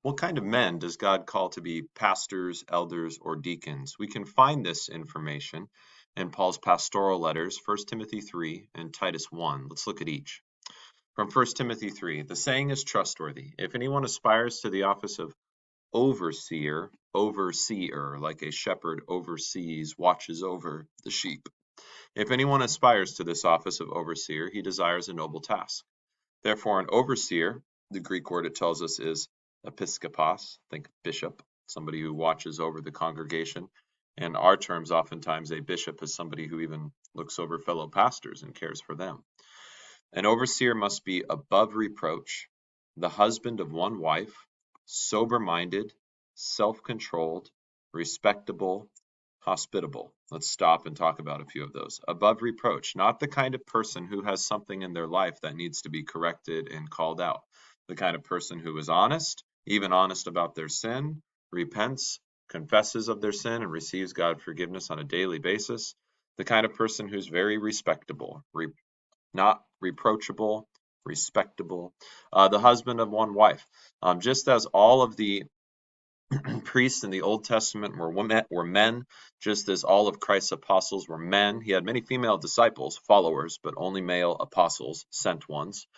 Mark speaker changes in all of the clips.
Speaker 1: What kind of men does God call to be pastors, elders, or deacons? We can find this information in Paul's pastoral letters, 1 Timothy 3 and Titus 1. Let's look at each. From 1 Timothy 3, the saying is trustworthy. If anyone aspires to the office of overseer, like a shepherd oversees, watches over the sheep. If anyone aspires to this office of overseer, he desires a noble task. Therefore, an overseer, the Greek word it tells us is episkopos, think bishop, somebody who watches over the congregation. In our terms, oftentimes a bishop is somebody who even looks over fellow pastors and cares for them. An overseer must be above reproach, the husband of one wife, sober-minded, self-controlled, respectable, hospitable. Let's stop and talk about a few of those. Above reproach, not the kind of person who has something in their life that needs to be corrected and called out. The kind of person who is honest, even honest about their sin, repents, confesses of their sin, and receives God's forgiveness on a daily basis. The kind of person who's very respectable, not reproachable, respectable. The husband of one wife. Just as all of the priests in the Old Testament were men, just as all of Christ's apostles were men. He had many female disciples, followers, but only male apostles, sent ones.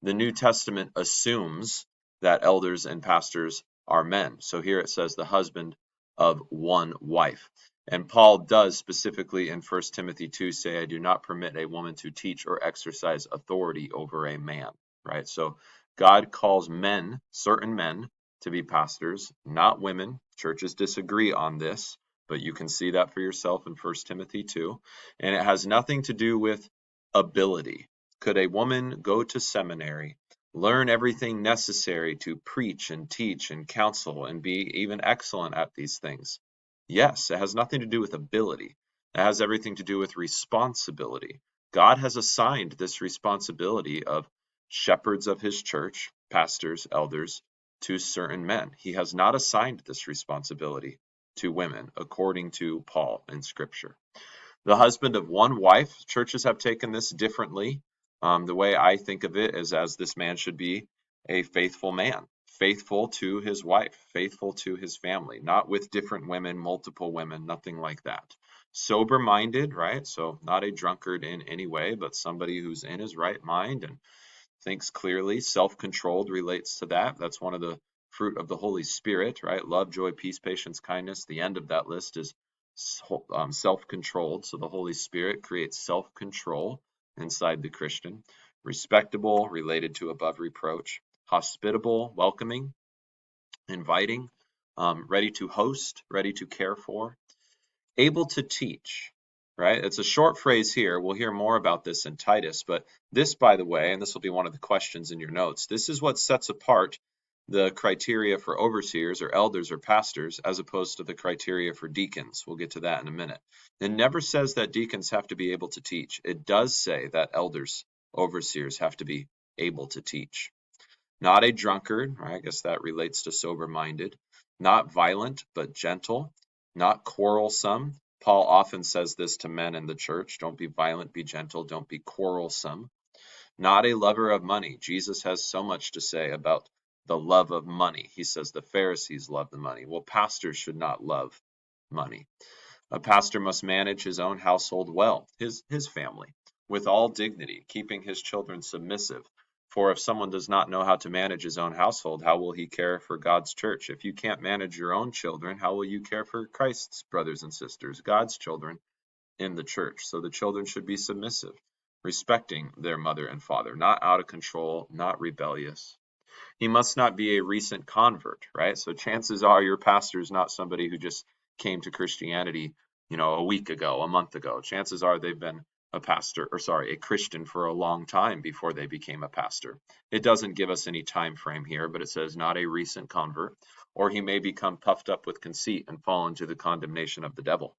Speaker 1: The New Testament assumes that elders and pastors are men. So here it says the husband of one wife. And Paul does specifically in 1 Timothy 2 say, I do not permit a woman to teach or exercise authority over a man, right? So God calls men, certain men, to be pastors, not women. Churches disagree on this, but you can see that for yourself in 1 Timothy 2. And it has nothing to do with ability. Could a woman go to seminary, learn everything necessary to preach and teach and counsel and be even excellent at these things? Yes, it has nothing to do with ability. It has everything to do with responsibility. God has assigned this responsibility of shepherds of his church, pastors, elders, to certain men. He has not assigned this responsibility to women, according to Paul in Scripture. The husband of one wife, churches have taken this differently. The way I think of it is as this man should be a faithful man, faithful to his wife, faithful to his family, not with different women, multiple women, nothing like that. Sober-minded, right? So not a drunkard in any way, but somebody who's in his right mind and thinks clearly. Self-controlled relates to that. That's one of the fruit of the Holy Spirit, right? Love, joy, peace, patience, kindness. The end of that list is self-controlled. So the Holy Spirit creates self-control inside the Christian. Respectable, related to above reproach. Hospitable, welcoming, inviting, ready to host, ready to care for. Able to teach, right? It's a short phrase here. We'll hear more about this in Titus, but this, by the way, and this will be one of the questions in your notes, this is what sets apart the criteria for overseers or elders or pastors as opposed to the criteria for deacons. We'll get to that in a minute. It never says that deacons have to be able to teach. It does say that elders, overseers have to be able to teach. Not a drunkard, right? I guess that relates to sober-minded. Not violent, but gentle. Not quarrelsome. Paul often says this to men in the church. Don't be violent, be gentle. Don't be quarrelsome. Not a lover of money. Jesus has so much to say about the love of money. He says the Pharisees love the money. Well, pastors should not love money. A pastor must manage his own household well, his family, with all dignity, keeping his children submissive. For if someone does not know how to manage his own household, how will he care for God's church? If you can't manage your own children, how will you care for Christ's brothers and sisters, God's children in the church? So the children should be submissive, respecting their mother and father, not out of control, not rebellious. He must not be a recent convert, right? So chances are your pastor is not somebody who just came to Christianity, a week ago, a month ago. Chances are they've been a Christian for a long time before they became a pastor. It doesn't give us any time frame here, but it says not a recent convert, or he may become puffed up with conceit and fall into the condemnation of the devil.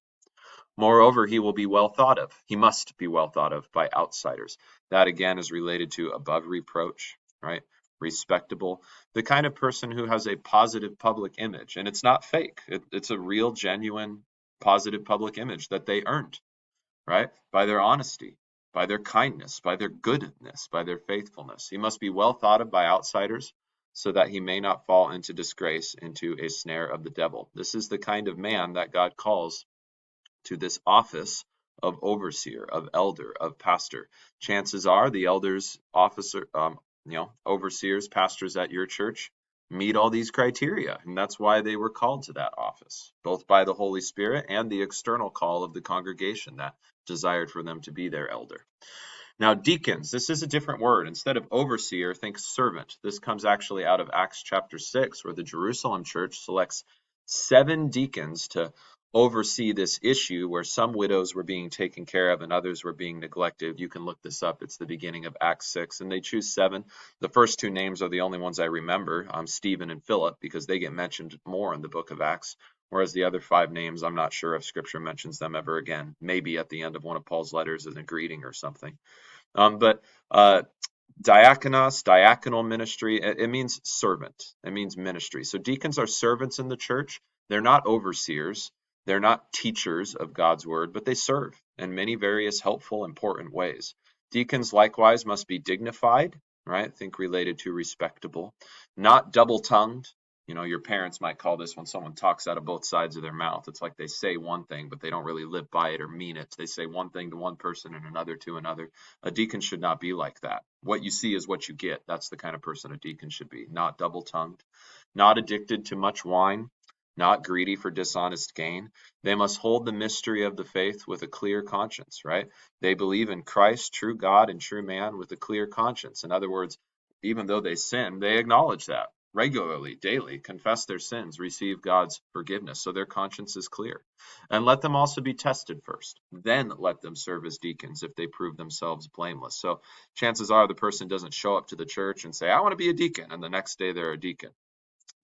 Speaker 1: Moreover, he will be well thought of. He must be well thought of by outsiders. That again is related to above reproach, right? Respectable, the kind of person who has a positive public image, and it's not fake. It's a real, genuine, positive public image that they earned, right? By their honesty, by their kindness, by their goodness, by their faithfulness. He must be well thought of by outsiders, so that he may not fall into disgrace, into a snare of the devil. This is the kind of man that God calls to this office of overseer, of elder, of pastor. Chances are the elders, overseers, pastors at your church meet all these criteria, and that's why they were called to that office, both by the Holy Spirit and the external call of the congregation that desired for them to be their elder. Now, deacons, this is a different word. Instead of overseer, think servant. This comes actually out of Acts chapter 6, where the Jerusalem church selects 7 deacons to oversee this issue where some widows were being taken care of and others were being neglected. You can look this up. It's the beginning of Acts 6, and they choose 7. The first 2 names are the only ones I remember, Stephen and Philip, because they get mentioned more in the book of Acts. Whereas the other 5 names, I'm not sure if Scripture mentions them ever again. Maybe at the end of one of Paul's letters as a greeting or something. But diakonos, diaconal ministry, it means servant. It means ministry. So deacons are servants in the church. They're not overseers. They're not teachers of God's word, but they serve in many various helpful, important ways. Deacons likewise must be dignified, right? Think related to respectable, not double-tongued. Your parents might call this when someone talks out of both sides of their mouth. It's like they say one thing, but they don't really live by it or mean it. They say one thing to one person and another to another. A deacon should not be like that. What you see is what you get. That's the kind of person a deacon should be. Not double-tongued, not addicted to much wine, not greedy for dishonest gain. They must hold the mystery of the faith with a clear conscience, right? They believe in Christ, true God and true man, with a clear conscience. In other words, even though they sin, they acknowledge that regularly, daily, confess their sins, receive God's forgiveness, so their conscience is clear. And let them also be tested first. Then let them serve as deacons if they prove themselves blameless. So chances are the person doesn't show up to the church and say, I want to be a deacon, and the next day they're a deacon.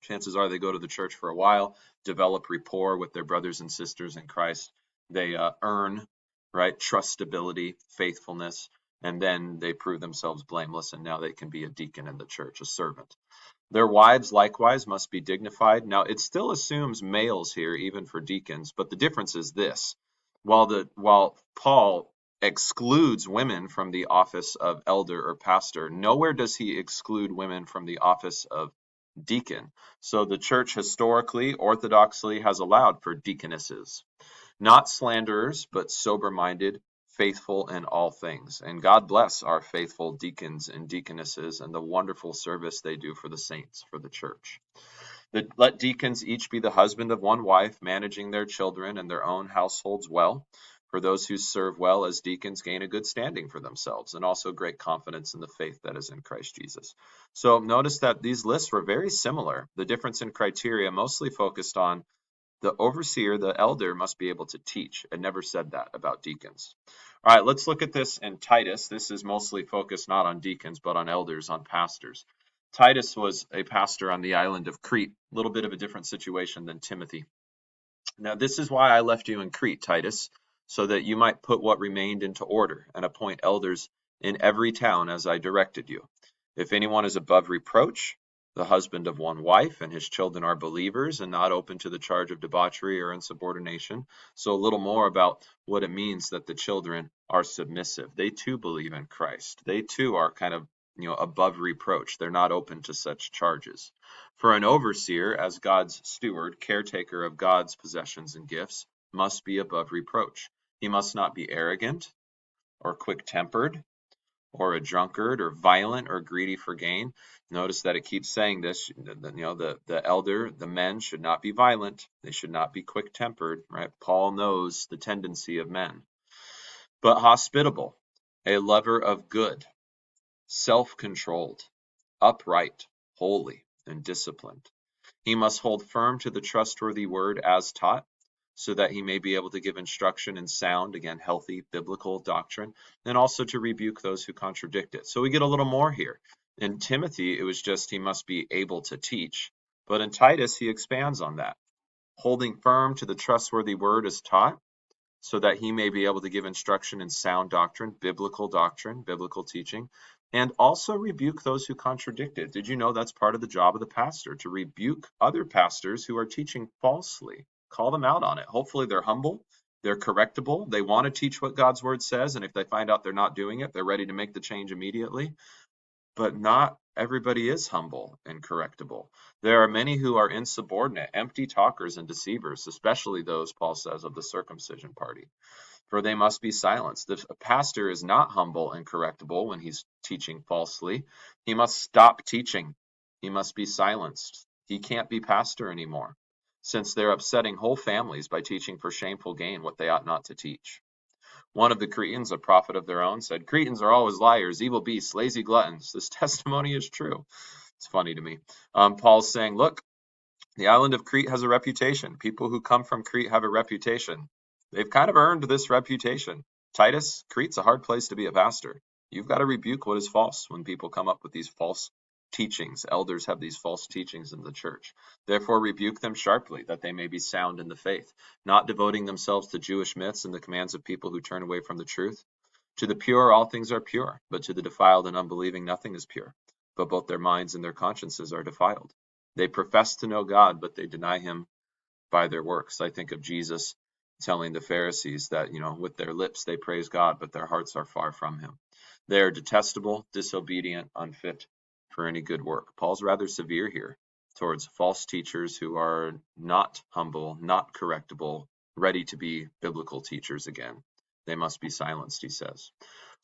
Speaker 1: Chances are they go to the church for a while, develop rapport with their brothers and sisters in Christ. They earn, right, trustability, faithfulness, and then they prove themselves blameless, and now they can be a deacon in the church, a servant. Their wives likewise must be dignified. Now, it still assumes males here, even for deacons, but the difference is this. While Paul excludes women from the office of elder or pastor, nowhere does he exclude women from the office of deacon. So the church historically, orthodoxly, has allowed for deaconesses. Not slanderers, but sober-minded, faithful in all things. And God bless our faithful deacons and deaconesses and the wonderful service they do for the saints, for the church. Let deacons each be the husband of one wife, managing their children and their own households well. For those who serve well as deacons gain a good standing for themselves and also great confidence in the faith that is in Christ Jesus. So notice that these lists were very similar. The difference in criteria mostly focused on the overseer, the elder, must be able to teach. It never said that about deacons. All right, let's look at this in Titus. This is mostly focused not on deacons, but on elders, on pastors. Titus was a pastor on the island of Crete, a little bit of a different situation than Timothy. Now, this is why I left you in Crete, Titus, so that you might put what remained into order and appoint elders in every town as I directed you. If anyone is above reproach, the husband of one wife, and his children are believers and not open to the charge of debauchery or insubordination. So a little more about what it means that the children are submissive. They too believe in Christ. They too are kind of above reproach. They're not open to such charges. For an overseer, as God's steward, caretaker of God's possessions and gifts, must be above reproach. He must not be arrogant or quick-tempered or a drunkard or violent or greedy for gain. Notice that it keeps saying this, the elder, the men should not be violent. They should not be quick-tempered, right? Paul knows the tendency of men. But hospitable, a lover of good, self-controlled, upright, holy, and disciplined. He must hold firm to the trustworthy word as taught, so that he may be able to give instruction in sound, again, healthy biblical doctrine, and also to rebuke those who contradict it. So we get a little more here. In Timothy, it was just he must be able to teach. But in Titus, he expands on that. Holding firm to the trustworthy word as taught, so that he may be able to give instruction in sound doctrine, biblical teaching, and also rebuke those who contradict it. Did you know that's part of the job of the pastor, to rebuke other pastors who are teaching falsely? Call them out on it. Hopefully they're humble, they're correctable, they want to teach what God's word says, and if they find out they're not doing it, they're ready to make the change immediately, but not everybody is humble and correctable. There are many who are insubordinate, empty talkers and deceivers, especially those, Paul says, of the circumcision party, for they must be silenced. If a pastor is not humble and correctable when he's teaching falsely, he must stop teaching. He must be silenced. He can't be pastor anymore, since they're upsetting whole families by teaching for shameful gain what they ought not to teach. One of the Cretans, a prophet of their own, said, Cretans are always liars, evil beasts, lazy gluttons. This testimony is true. It's funny to me. Paul's saying, look, the island of Crete has a reputation. People who come from Crete have a reputation. They've kind of earned this reputation. Titus, Crete's a hard place to be a pastor. You've got to rebuke what is false when people come up with these false teachings. Elders have these false teachings in the church. Therefore, rebuke them sharply, that they may be sound in the faith, not devoting themselves to Jewish myths and the commands of people who turn away from the truth. To the pure, all things are pure, but to the defiled and unbelieving, nothing is pure. But both their minds and their consciences are defiled. They profess to know God, but they deny him by their works. I think of Jesus telling the Pharisees that, with their lips they praise God, but their hearts are far from him. They are detestable, disobedient, unfit for any good work. Paul's rather severe here towards false teachers who are not humble, not correctable, ready to be biblical teachers again. They must be silenced, he says.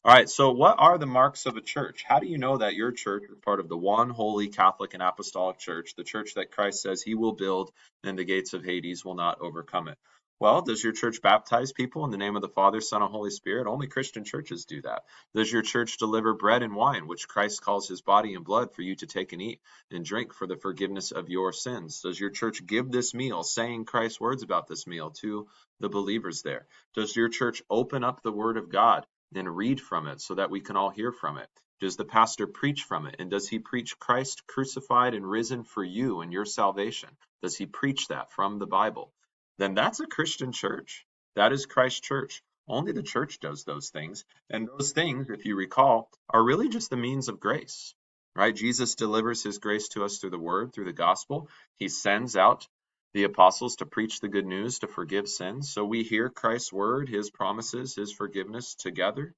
Speaker 1: All right, so what are the marks of a church? How do you know that your church is part of the one holy Catholic and Apostolic Church, the church that Christ says he will build and the gates of Hades will not overcome it? Well, does your church baptize people in the name of the Father, Son, and Holy Spirit? Only Christian churches do that. Does your church deliver bread and wine, which Christ calls his body and blood for you to take and eat and drink for the forgiveness of your sins? Does your church give this meal, saying Christ's words about this meal to the believers there? Does your church open up the Word of God and read from it so that we can all hear from it? Does the pastor preach from it? And does he preach Christ crucified and risen for you and your salvation? Does he preach that from the Bible? Then that's a Christian church. That is Christ's church. Only the church does those things. And those things, if you recall, are really just the means of grace, right? Jesus delivers his grace to us through the word, through the gospel. He sends out the apostles to preach the good news, to forgive sins. So we hear Christ's word, his promises, his forgiveness together.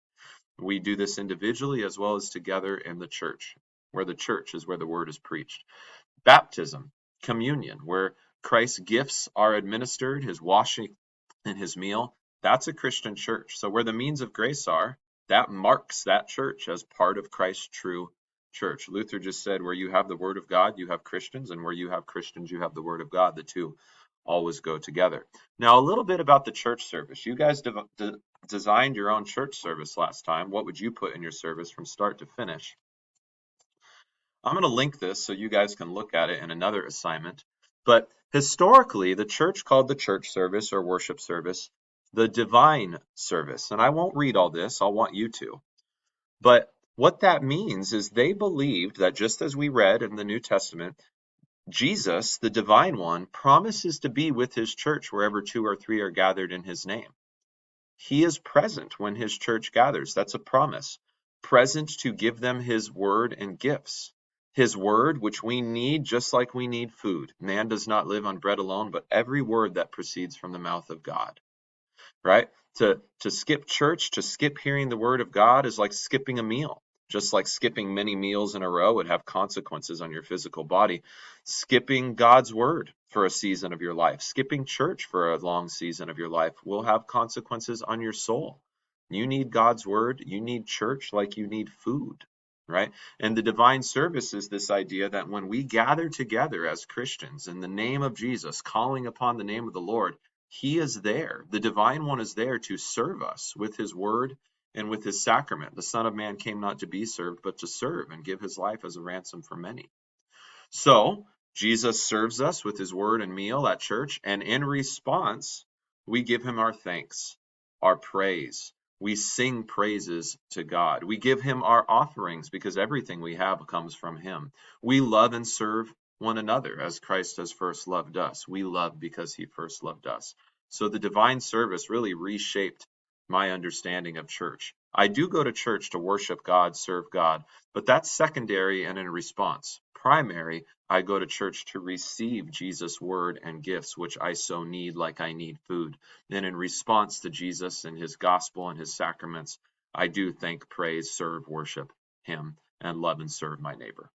Speaker 1: We do this individually as well as together in the church, where the church is where the word is preached. Baptism, communion, where Christ's gifts are administered, his washing and his meal, that's a Christian church. So where the means of grace are, that marks that church as part of Christ's true church. Luther just said, where you have the word of God, you have Christians, and where you have Christians, you have the word of God. The two always go together. Now, a little bit about the church service. You guys designed your own church service last time. What would you put in your service from start to finish? I'm going to link this so you guys can look at it in another assignment. But historically, the church called the church service or worship service the divine service. And I won't read all this, I'll want you to. But what that means is they believed that just as we read in the New Testament, Jesus, the divine one, promises to be with his church wherever 2 or 3 are gathered in his name. He is present when his church gathers. That's a promise. Present to give them his word and gifts. His word, which we need just like we need food. Man does not live on bread alone, but every word that proceeds from the mouth of God. Right? To skip church, to skip hearing the word of God is like skipping a meal. Just like skipping many meals in a row would have consequences on your physical body. Skipping God's word for a season of your life, skipping church for a long season of your life will have consequences on your soul. You need God's word, you need church like you need food, right? And the divine service is this idea that when we gather together as Christians in the name of Jesus, calling upon the name of the Lord, he is there. The divine one is there to serve us with his word and with his sacrament. The Son of Man came not to be served, but to serve and give his life as a ransom for many. So Jesus serves us with his word and meal at church, and in response, we give him our thanks, our praise. We sing praises to God. We give him our offerings because everything we have comes from him. We love and serve one another as Christ has first loved us. We love because he first loved us. So the divine service really reshaped my understanding of church. I do go to church to worship God, serve God, but that's secondary and in response. Primary, I go to church to receive Jesus' word and gifts, which I so need like I need food. Then in response to Jesus and his gospel and his sacraments, I do thank, praise, serve, worship him, and love and serve my neighbor.